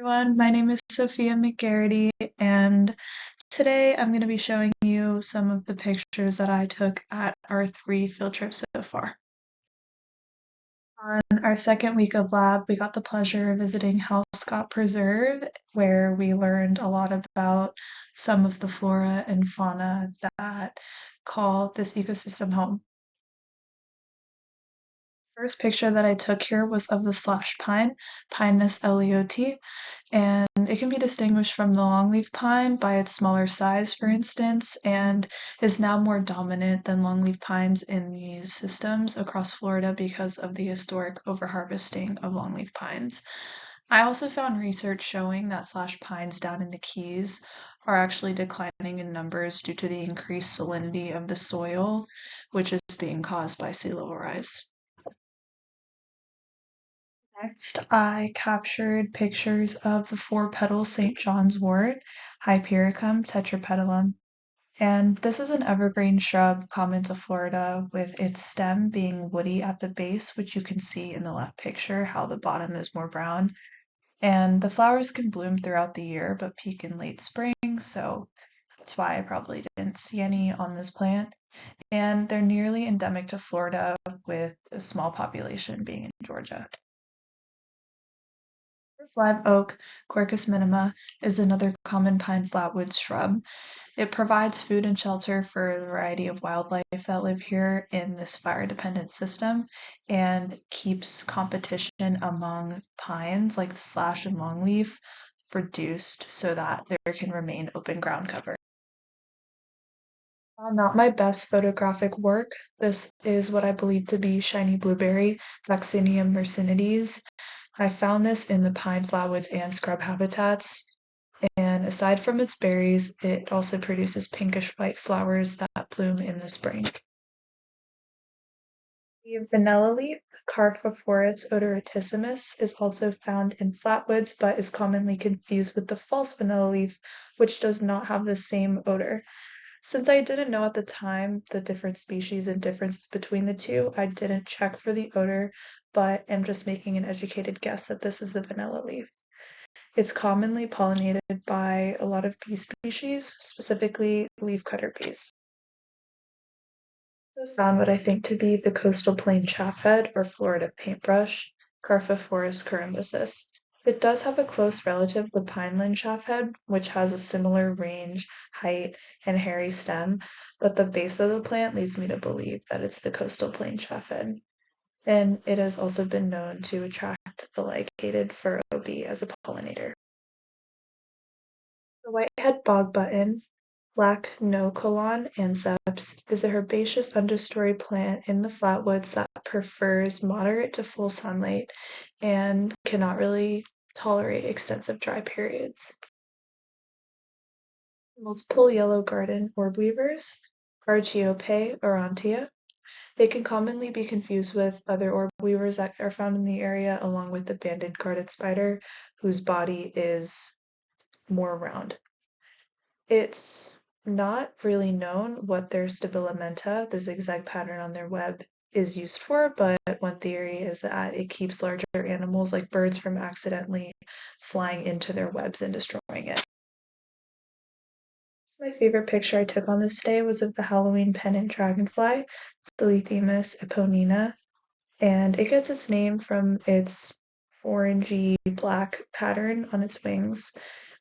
Everyone, my name is Sophia McGarrity, and today I'm going to be showing you some of the pictures that I took at our 3 field trips so far. On our second week of lab, we got the pleasure of visiting Scott Preserve, where we learned a lot about some of the flora and fauna that call this ecosystem home. First picture that I took here was of the slash pine, Pinus elioti, and it can be distinguished from the longleaf pine by its smaller size, for instance, and is now more dominant than longleaf pines in these systems across Florida because of the historic overharvesting of longleaf pines. I also found research showing that slash pines down in the Keys are actually declining in numbers due to the increased salinity of the soil, which is being caused by sea level rise. Next, I captured pictures of the 4-petal St. John's wort, Hypericum tetrapetalum. And this is an evergreen shrub common to Florida, with its stem being woody at the base, which you can see in the left picture, how the bottom is more brown. And the flowers can bloom throughout the year, but peak in late spring, so that's why I probably didn't see any on this plant. And they're nearly endemic to Florida, with a small population being in Georgia. Live oak, Quercus minima, is another common pine flatwoods shrub. It provides food and shelter for a variety of wildlife that live here in this fire-dependent system and keeps competition among pines like the slash and longleaf reduced so that there can remain open ground cover. While not my best photographic work, this is what I believe to be shiny blueberry, Vaccinium mercinides. I found this in the pine flatwoods and scrub habitats, and aside from its berries, it also produces pinkish white flowers that bloom in the spring. The vanilla leaf, Carphophorus odoratissimus, is also found in flatwoods but is commonly confused with the false vanilla leaf, which does not have the same odor. Since I didn't know at the time the different species and differences between the two, I didn't check for the odor, but am just making an educated guess that this is the vanilla leaf. It's commonly pollinated by a lot of bee species, specifically leafcutter bees. I also found what I think to be the coastal plain chaffhead or Florida paintbrush, Carphophorus corymbosus. It does have a close relative, the pineland chaffhead, which has a similar range, height, and hairy stem, but the base of the plant leads me to believe that it's the coastal plain chaffhead. And it has also been known to attract the ligated furrow bee as a pollinator. The whitehead bog button, Black nocolon anceps, is a herbaceous understory plant in the flatwoods that prefers moderate to full sunlight and cannot really tolerate extensive dry periods. Multiple yellow garden orb weavers, Argiope aurantia. They can commonly be confused with other orb weavers that are found in the area, along with the banded garden spider, whose body is more round. It's not really known what their stabilimenta, the zigzag pattern on their web, is used for, but one theory is that it keeps larger animals like birds from accidentally flying into their webs and destroying it. My favorite picture I took on this day was of the Halloween pennant dragonfly, Silithymus eponina, and it gets its name from its orangey black pattern on its wings.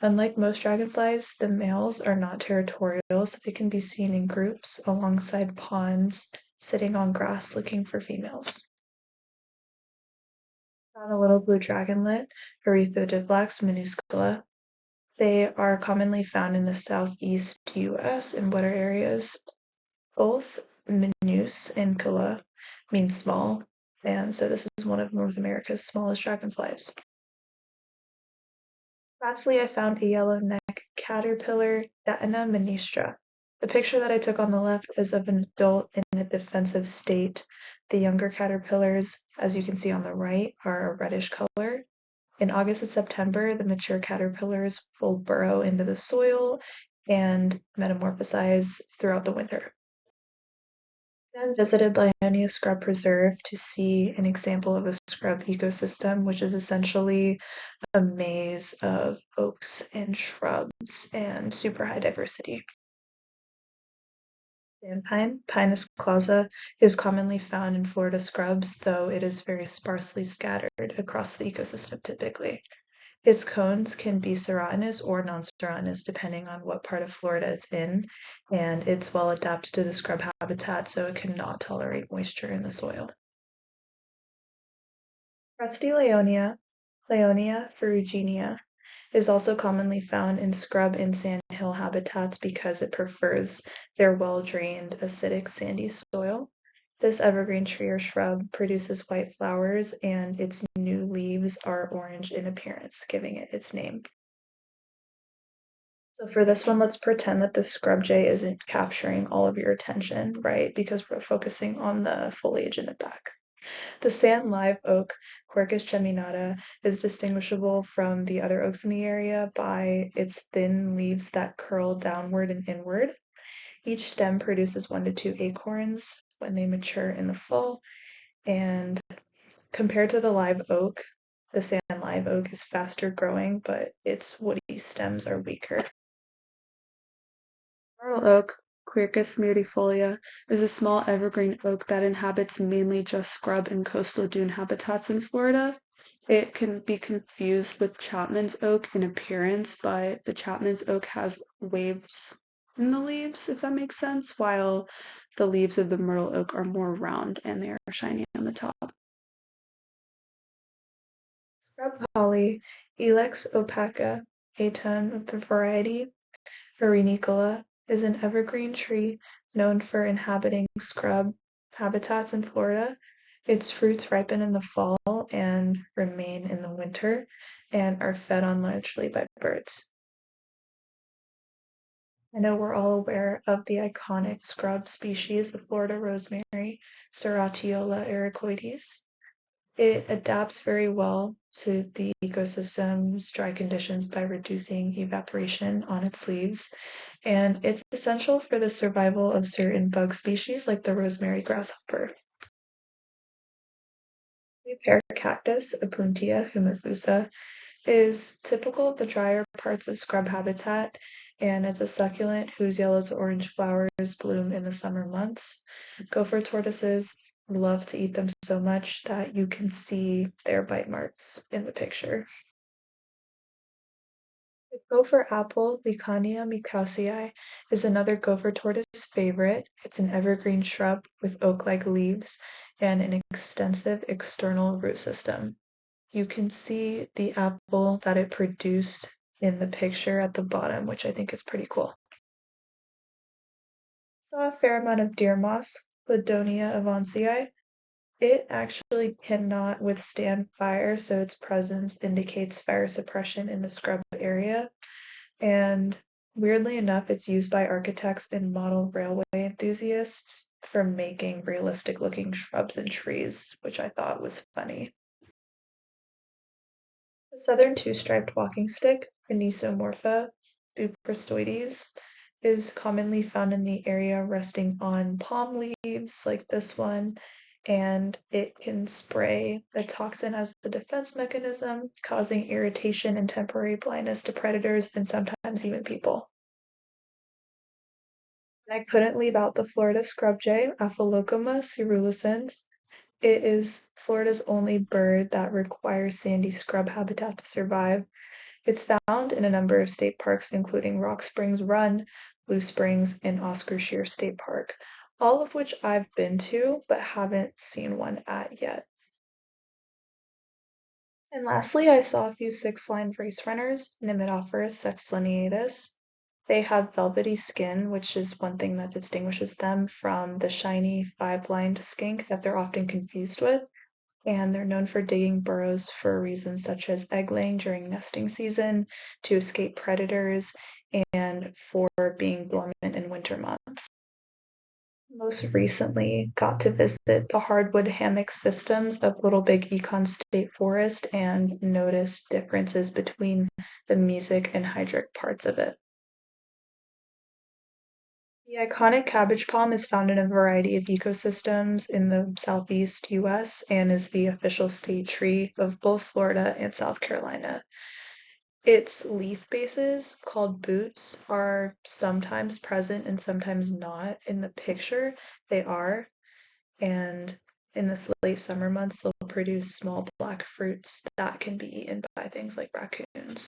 Unlike most dragonflies, the males are not territorial, so they can be seen in groups alongside ponds, sitting on grass looking for females. Found a little blue dragonlet, Erythodivlax minuscula. They are commonly found in the southeast US in wetter areas. Both minus and kula mean small, and so this is one of North America's smallest dragonflies. Lastly, I found a yellow neck caterpillar, Datina ministra. The picture that I took on the left is of an adult in a defensive state. The younger caterpillars, as you can see on the right, are a reddish color. In August and September, the mature caterpillars will burrow into the soil and metamorphosize throughout the winter. Then visited Lionia Scrub Preserve to see an example of a scrub ecosystem, which is essentially a maze of oaks and shrubs and super high diversity. Sandpine, Pinus clausa, is commonly found in Florida scrubs, though it is very sparsely scattered across the ecosystem typically. Its cones can be serotinous or non-serotinous depending on what part of Florida it's in, and it's well adapted to the scrub habitat, so it cannot tolerate moisture in the soil. Rusty Leonia, Leonia ferruginea, is also commonly found in scrub and sandhill habitats because it prefers their well-drained, acidic, sandy soil. This evergreen tree or shrub produces white flowers and its new leaves are orange in appearance, giving it its name. So for this one, let's pretend that the scrub jay isn't capturing all of your attention, right? Because we're focusing on the foliage in the back. The sand live oak, Quercus geminata, is distinguishable from the other oaks in the area by its thin leaves that curl downward and inward. Each stem produces 1 to 2 acorns when they mature in the fall, and compared to the live oak, the sand live oak is faster growing, but its woody stems are weaker. Myrtle oak, Quercus myrtifolia, is a small evergreen oak that inhabits mainly just scrub and coastal dune habitats in Florida. It can be confused with Chapman's oak in appearance, but the Chapman's oak has waves in the leaves, if that makes sense, while the leaves of the myrtle oak are more round and they are shiny on the top. Scrub holly, Ilex opaca, a ton of the variety Verenicola, is an evergreen tree known for inhabiting scrub habitats in Florida. Its fruits ripen in the fall and remain in the winter and are fed on largely by birds. I know we're all aware of the iconic scrub species, the Florida rosemary, Ceratiola ericoides. It adapts very well to the ecosystem's dry conditions by reducing evaporation on its leaves, and it's essential for the survival of certain bug species like the rosemary grasshopper. The pear cactus, Opuntia humifusa, is typical of the drier parts of scrub habitat, and it's a succulent whose yellow to orange flowers bloom in the summer months. Gopher tortoises love to eat them so much that you can see their bite marks in the picture. The gopher apple, Licania micasii, is another gopher tortoise favorite. It's an evergreen shrub with oak-like leaves and an extensive external root system. You can see the apple that it produced in the picture at the bottom, which I think is pretty cool. Saw a fair amount of deer moss, Cladonia avancei. It actually cannot withstand fire, so its presence indicates fire suppression in the scrub area. And weirdly enough, it's used by architects and model railway enthusiasts for making realistic looking shrubs and trees, which I thought was funny. The southern two-striped walking stick, Anisomorpha buprestoides, is commonly found in the area resting on palm leaves like this one, and it can spray a toxin as the defense mechanism, causing irritation and temporary blindness to predators and sometimes even people. I couldn't leave out the Florida scrub jay, Aphelocoma cerulescens. It is Florida's only bird that requires sandy scrub habitat to survive. It's found in a number of state parks, including Rock Springs Run, Blue Springs, and Oscar Scheer State Park, all of which I've been to but haven't seen one at yet. And lastly, I saw a few six-lined race runners, Nimidophorus sexlineatus. They have velvety skin, which is one thing that distinguishes them from the shiny five-lined skink that they're often confused with. And they're known for digging burrows for reasons such as egg laying during nesting season, to escape predators, and for being dormant in winter months. Most recently got to visit the hardwood hammock systems of Little Big Econ State Forest and noticed differences between the mesic and hydric parts of it. The iconic cabbage palm is found in a variety of ecosystems in the southeast US and is the official state tree of both Florida and South Carolina. Its leaf bases, called boots, are sometimes present and sometimes not. In the picture, they are, and in the late summer months, they'll produce small black fruits that can be eaten by things like raccoons.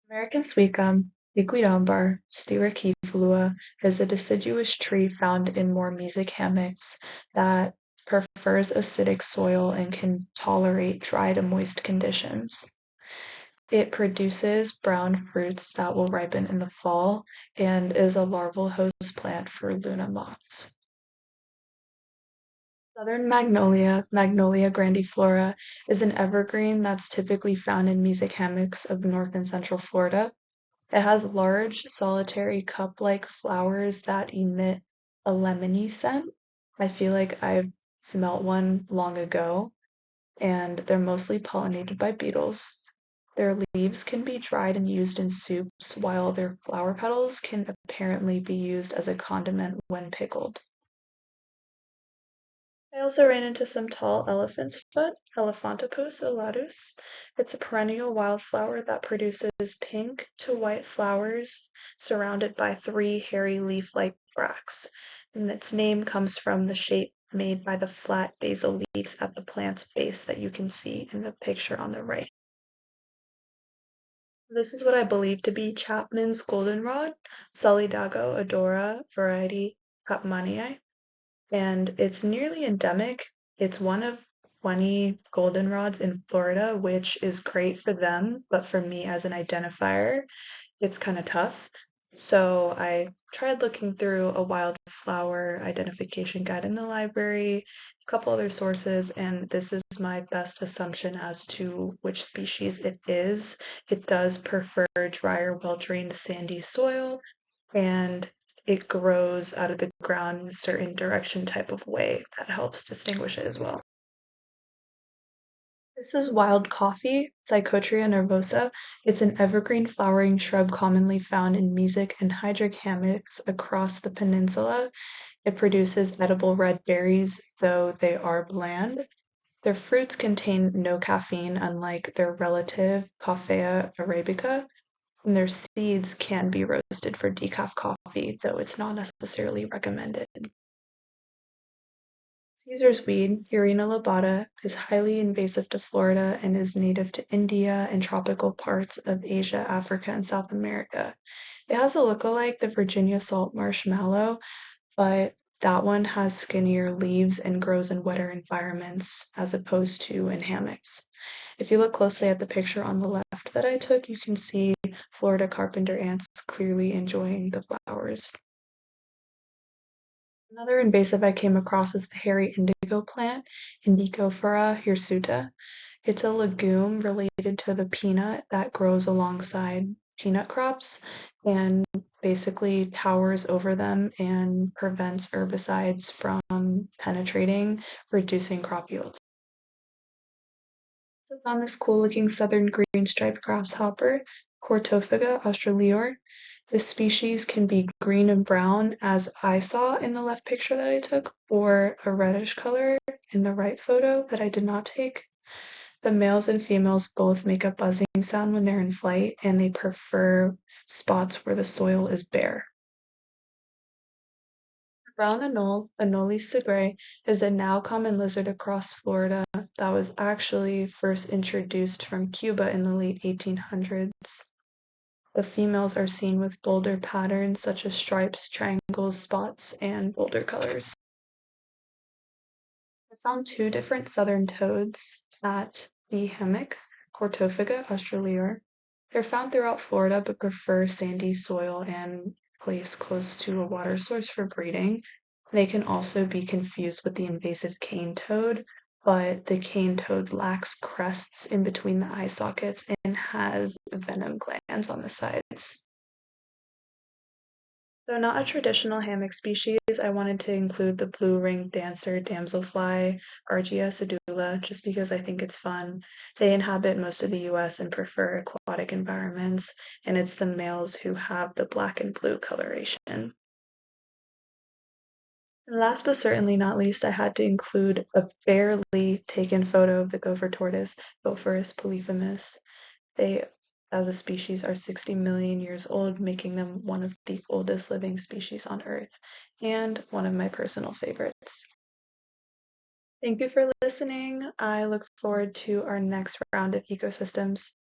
American sweet gum, Liquidambar styraciflua, is a deciduous tree found in more mesic hammocks that prefers acidic soil and can tolerate dry to moist conditions. It produces brown fruits that will ripen in the fall and is a larval host plant for Luna moths. Southern magnolia, Magnolia grandiflora, is an evergreen that's typically found in mesic hammocks of north and central Florida. It has large, solitary cup-like flowers that emit a lemony scent. I feel like I've smelt one long ago, and they're mostly pollinated by beetles. Their leaves can be dried and used in soups, while their flower petals can apparently be used as a condiment when pickled. I also ran into some tall elephant's foot, Elephantopus elatus. It's a perennial wildflower that produces pink to white flowers surrounded by three hairy leaf-like bracts, and its name comes from the shape made by the flat basal leaves at the plant's base that you can see in the picture on the right. This is what I believe to be Chapman's goldenrod, Solidago odora variety Chapmanii, and it's nearly endemic. It's one of 20 goldenrods in Florida, which is great for them, but for me as an identifier, it's kind of tough. So I tried looking through a wildflower identification guide in the library, a couple other sources, and this is my best assumption as to which species it is. It does prefer drier, well-drained, sandy soil, and it grows out of the ground in a certain direction type of way that helps distinguish it as well. This is wild coffee, Psychotria nervosa. It's an evergreen flowering shrub commonly found in mesic and hydric hammocks across the peninsula. It produces edible red berries, though they are bland. Their fruits contain no caffeine, unlike their relative Coffea arabica, and their seeds can be roasted for decaf coffee, though it's not necessarily recommended. Caesar's weed, Urina lobata, is highly invasive to Florida and is native to India and tropical parts of Asia, Africa, and South America. It has a look-alike the Virginia salt marshmallow, but that one has skinnier leaves and grows in wetter environments as opposed to in hammocks. If you look closely at the picture on the left that I took, you can see Florida carpenter ants clearly enjoying the flowers. Another invasive I came across is the hairy indigo plant, Indicofera hirsuta. It's a legume related to the peanut that grows alongside peanut crops and basically towers over them and prevents herbicides from penetrating, reducing crop yields. So I found this cool looking southern green striped grasshopper, Cortophaga australior. This species can be green and brown, as I saw in the left picture that I took, or a reddish color in the right photo that I did not take. The males and females both make a buzzing sound when they're in flight, and they prefer spots where the soil is bare. Brown anole, Anolis segre, is a now common lizard across Florida that was actually first introduced from Cuba in the late 1800s. The females are seen with bolder patterns such as stripes, triangles, spots, and bolder colors. I found two different southern toads at the hammock, Cortophaga australior. They're found throughout Florida but prefer sandy soil and place close to a water source for breeding. They can also be confused with the invasive cane toad, but the cane toad lacks crests in between the eye sockets and has venom glands on the sides. Though not a traditional hammock species, I wanted to include the blue-ringed dancer damselfly, Argia sedula, just because I think it's fun. They inhabit most of the US and prefer aquatic environments, and it's the males who have the black and blue coloration. And last but certainly not least, I had to include a barely taken photo of the gopher tortoise, Gopherus polyphemus. They, as a species, are 60 million years old, making them one of the oldest living species on Earth, and one of my personal favorites. Thank you for listening. I look forward to our next round of ecosystems.